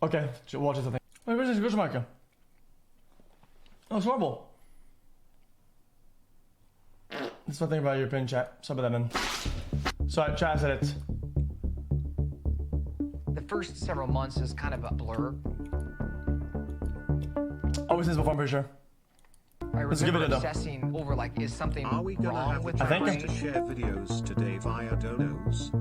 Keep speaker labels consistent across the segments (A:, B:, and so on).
A: Okay, watch this, I think. Wait, where's Micah? Oh, it's horrible. That's one thing about European chat. Some of them, man. Sorry, chat, I said it.
B: The first several months is kind of a blur.
A: Always since before, I'm pretty sure.
B: I
A: Let's give it
B: remember
A: a
B: obsessing over like, is something wrong with
A: I
B: my
A: think
B: brain?
C: to share videos today via donos.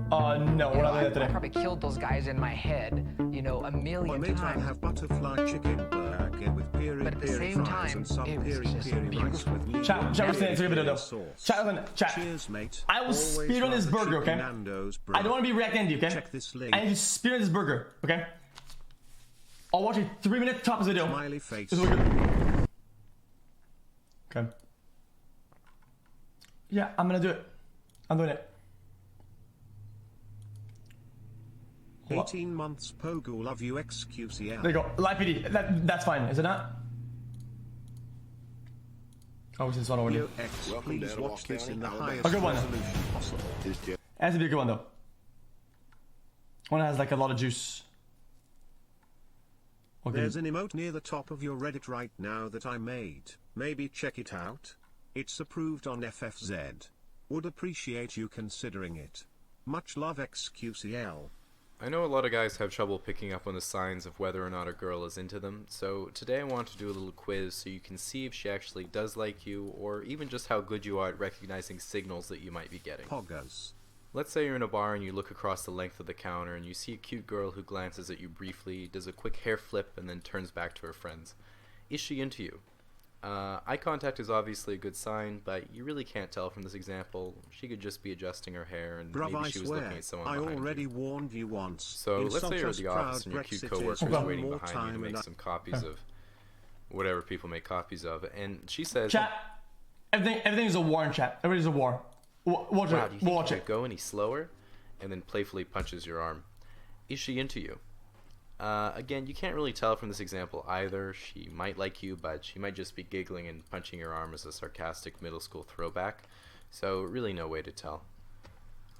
A: No,
B: You
A: we're
B: know,
A: not doing that
B: I
A: today.
B: probably killed those guys in my head, you know, a
C: I
B: million
C: made I
B: times.
C: have butterfly chicken burger with peri
B: But at the
C: peri
B: same
C: fries
B: time,
C: and some
B: it was
C: peri
B: just
C: peri rice
B: beautiful.
C: with lean
A: Chat, we're saying it's a good video though.
C: sauce.
A: Chat, listen, chat.
C: Cheers, mate.
A: I will
C: Always
A: speedrun this
C: rather
A: burger,
C: chicken
A: okay?
C: Nando's, bro.
A: I don't want to be reacting to you, okay?
C: Check this link.
A: I need to speedrun this burger, okay? I'll watch a 3-minute top video.
C: Smiley face.
A: This is what good. Okay. Yeah, I'm gonna do it. I'm doing it.
C: 18 months Pogo, love you XQCL.
A: There you go. Live PD. That's fine, is it not? Oh, it's on already.
C: X, please watch this in the highest
A: A good one.
C: resolution possible.
A: It has to be a good one though. One that has like a lot of juice. Okay.
C: There's an emote near the top of your Reddit right now that I made. Maybe check it out. It's approved on FFZ. Would appreciate you considering it. Much love XQCL.
D: I know a lot of guys have trouble picking up on the signs of whether or not a girl is into them, so today I want to do a little quiz so you can see if she actually does like you, or even just how good you are at recognizing signals that you might be getting.
C: Poggers.
D: Let's say you're in a bar and you look across the length of the counter and you see a cute girl who glances at you briefly, does a quick hair flip, and then turns back to her friends. Is she into you? Eye contact is obviously a good sign, but you really can't tell from this example. She could just be adjusting her hair, and
C: Bruv,
D: maybe
C: I
D: she was
C: swear,
D: looking at someone
C: I
D: behind
C: already
D: you.
C: warned you once.
D: So let's say you're at the office and your cute coworker is waiting behind you to make some copies of whatever people make copies of, and she says,
A: Chat. Everything is a war in chat. Everything's a war. Watch
D: "Wow, do you
A: it.
D: think
A: Watch
D: you
A: it.
D: could go any slower?" And then playfully punches your arm. Is she into you? Again, you can't really tell from this example either. She might like you, but she might just be giggling and punching your arm as a sarcastic middle school throwback. So really no way to tell.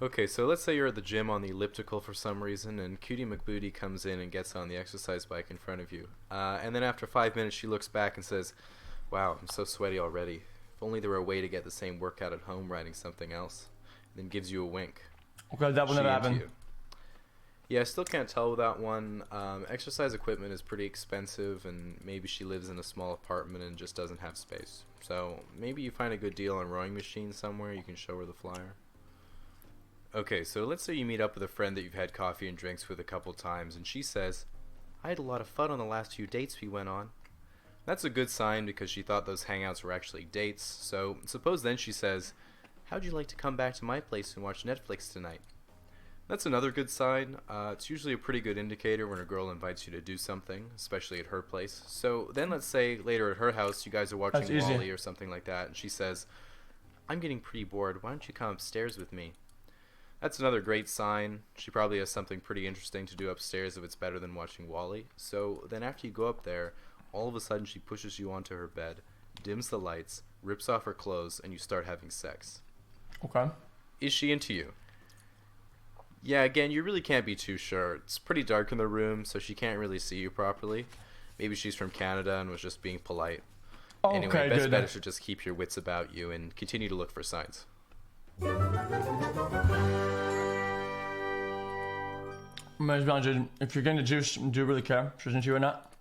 D: Okay, so let's say you're at the gym on the elliptical for some reason, and Cutie McBooty comes in and gets on the exercise bike in front of you. And then after 5 minutes, she looks back and says, "Wow, I'm so sweaty already. If only there were a way to get the same workout at home riding something else." And then gives you a wink.
A: Okay, that will
D: She
A: never
D: into
A: happen.
D: you? Yeah, I still can't tell with that one. Exercise equipment is pretty expensive, and maybe she lives in a small apartment and just doesn't have space. So maybe you find a good deal on rowing machines somewhere, you can show her the flyer. Okay, so let's say you meet up with a friend that you've had coffee and drinks with a couple times, and she says, "I had a lot of fun on the last few dates we went on." That's a good sign because she thought those hangouts were actually dates. So suppose then she says, "How'd you like to come back to my place and watch Netflix tonight?" That's another good sign. It's usually a pretty good indicator when a girl invites you to do something, especially at her place. So then let's say later at her house you guys are watching
A: That's easy.
D: Wall-E or something like that, and she says, "I'm getting pretty bored. Why don't you come upstairs with me?" That's another great sign. She probably has something pretty interesting to do upstairs if it's better than watching Wall-E. So then after you go up there, all of a sudden she pushes you onto her bed, dims the lights, rips off her clothes, and you start having sex.
A: Okay.
D: Is she into you? Yeah, again, you really can't be too sure. It's pretty dark in the room, so she can't really see you properly. Maybe she's from Canada and was just being polite.
A: Okay,
D: Anyway, best
A: good.
D: bet is to just keep your wits about you and continue to look for signs.
A: If you're getting the juice, do you really care if she's into you or not?